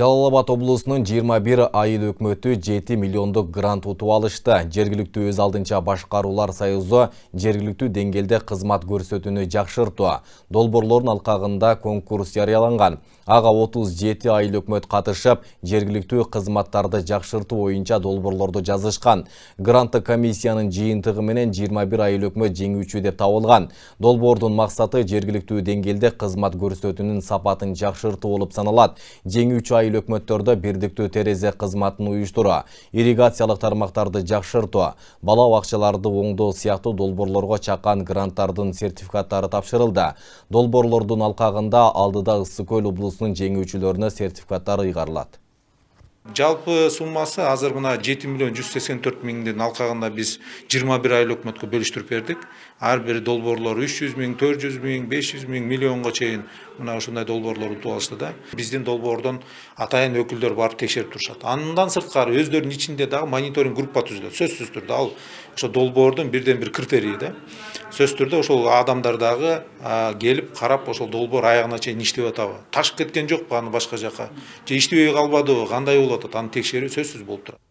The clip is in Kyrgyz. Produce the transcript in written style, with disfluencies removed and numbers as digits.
Жалал Абад облусунун 21 айыл өкмөтү 7 миллиондук грант утуп алышты. Жергиликтүү өз алдынча башкаруулар союзу жергиликтүү деңгээлде кызмат көрсөтүүнү жакшыртуу долбоорлордун алкагында конкурс жарыяланган. Ага 37 айыл өкмөт катышып, жергиликтүү кызматтарды жакшыртуу боюнча долбоорлорду жазышкан. Гранттык комиссиянын жыйынтыгы менен 21 айыл өкмөт жеңүүчү деп табылган. Долбоордун максаты жергиликтүү деңгээлде кызмат көрсөтүүнүн сапатын жакшыртуу болуп саналат. Жеңүүчү айыл өкмөттөрдө бирдиктүү терезе кызматын уюштуруу, ирригациялык тармактарды жакшыртуу, бала бакчаларды оңдоо сыяктуу долбоорлорго чаккан гранттардын сертификаттары тапшырылды. Долбоорлордун алкагында алдыда Ысык Көл облусунун жеңүүчүлөрүнө сертификаттар ыйгарылат. Жалпы суммасы азыр мына 7 миллион 184 миңдин алкагында биз 21 айыл өкмөткө бөлүштүрүп бердик. Ар бир долбоорлор 300 миң, 400 миң, 500 миң, миллионго чейин мына ушундай долбоорлор утуп алышты да. Биздин долбоордон атайын өкүлдөр барып текшерип турушат. Андан сырткары өздөрүнүн ичинде дагы мониторинг группа түзүлөт. Сөзсүз түрдө ал ошо долбоордун бирден бир критерийи да. Сөзсүз түрдө ошол адамдар дагы келип карап ошол долбоор аягына чейин иштеп атабы, ташып кеткен жокпу аны башка жака, же иштебей калбадыбы, кандай болуп атат, аны текшерүү сөзсүз болуп турат.